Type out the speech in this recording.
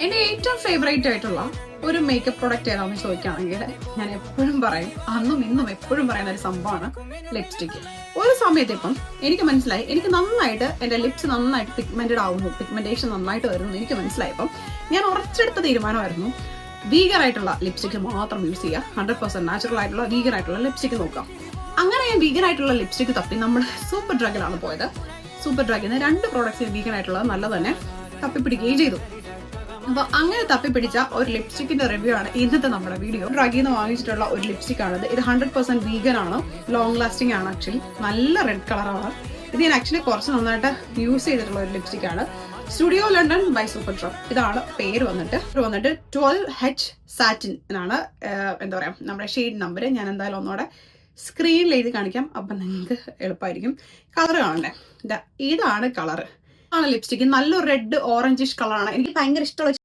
എന്റെ ഏറ്റവും ഫേവറേറ്റ് ആയിട്ടുള്ള ഒരു മേക്കപ്പ് പ്രോഡക്റ്റ് ഏതാണെന്ന് ചോദിക്കുകയാണെങ്കിൽ ഞാൻ എപ്പോഴും പറയും, അന്നും ഇന്നും എപ്പോഴും പറയുന്ന ഒരു സംഭവമാണ് ലിപ്സ്റ്റിക്. ഒരു സമയത്ത് ഇപ്പം എനിക്ക് മനസ്സിലായി, എനിക്ക് നന്നായിട്ട് എന്റെ ലിപ്സ് നന്നായിട്ട് പിഗ്മെന്റഡ് ആവുന്നു, പിഗ്മെന്റേഷൻ നന്നായിട്ട് വരുന്നു എനിക്ക് മനസ്സിലായപ്പം ഞാൻ ഉറച്ചെടുത്ത തീരുമാനമായിരുന്നു വീഗൻ ആയിട്ടുള്ള ലിപ്സ്റ്റിക് മാത്രം യൂസ് ചെയ്യുക. 100% നാച്ചുറൽ ആയിട്ടുള്ള വീഗൻ ആയിട്ടുള്ള ലിപ്സ്റ്റിക് നോക്കാം. അങ്ങനെ ഞാൻ വീഗൻ ആയിട്ടുള്ള ലിപ്സ്റ്റിക് തപ്പി നമ്മൾ സൂപ്പർ ഡ്രഗിലാണ് പോയത്. സൂപ്പർ ഡ്രഗിൽ നിന്ന് 2 പ്രോഡക്ട്സ് വീഗൻ ആയിട്ടുള്ളത് നല്ല തന്നെ തപ്പിപ്പിടിക്കുകയും ചെയ്തു. അപ്പൊ അങ്ങനെ തപ്പിപ്പിടിച്ച ഒരു ലിപ്സ്റ്റിക്കിന്റെ റിവ്യൂ ആണ് ഇന്നത്തെ നമ്മുടെ വീഡിയോ. ഡ്രഗിൽ നിന്ന് വാങ്ങിച്ചിട്ടുള്ള ഒരു ലിപ്സ്റ്റിക് ആണിത്. ഇത് 100% വീഗൻ ആണ്, ലോങ് ലാസ്റ്റിംഗ് ആണ്. ആക്ച്വലി നല്ല റെഡ് കളറാണ് ഇത്. ഞാൻ ആക്ച്വലി കുറച്ച് നന്നായിട്ട് യൂസ് ചെയ്തിട്ടുള്ള ഒരു ലിപ്സ്റ്റിക് ആണ്. Studio London by Superdrug ഇതാണ് പേര്. വന്നിട്ട് 12H സാറ്റിൻ എന്നാണ് എന്താ പറയാ നമ്മുടെ ഷെയ്ഡ് നമ്പർ. ഞാൻ എന്തായാലും ഒന്നുകൂടെ സ്ക്രീനിൽ എഴുതി കാണിക്കാം, അപ്പം നിങ്ങൾക്ക് എളുപ്പമായിരിക്കും. കളർ കാണണ്ടേ, ഇതാണ് കളറ്. ആണ് ലിപ്സ്റ്റിക്. നല്ലൊരു റെഡ് ഓറഞ്ചിഷ് കളറാണ്. എനിക്ക് ഭയങ്കര ഇഷ്ടമുള്ള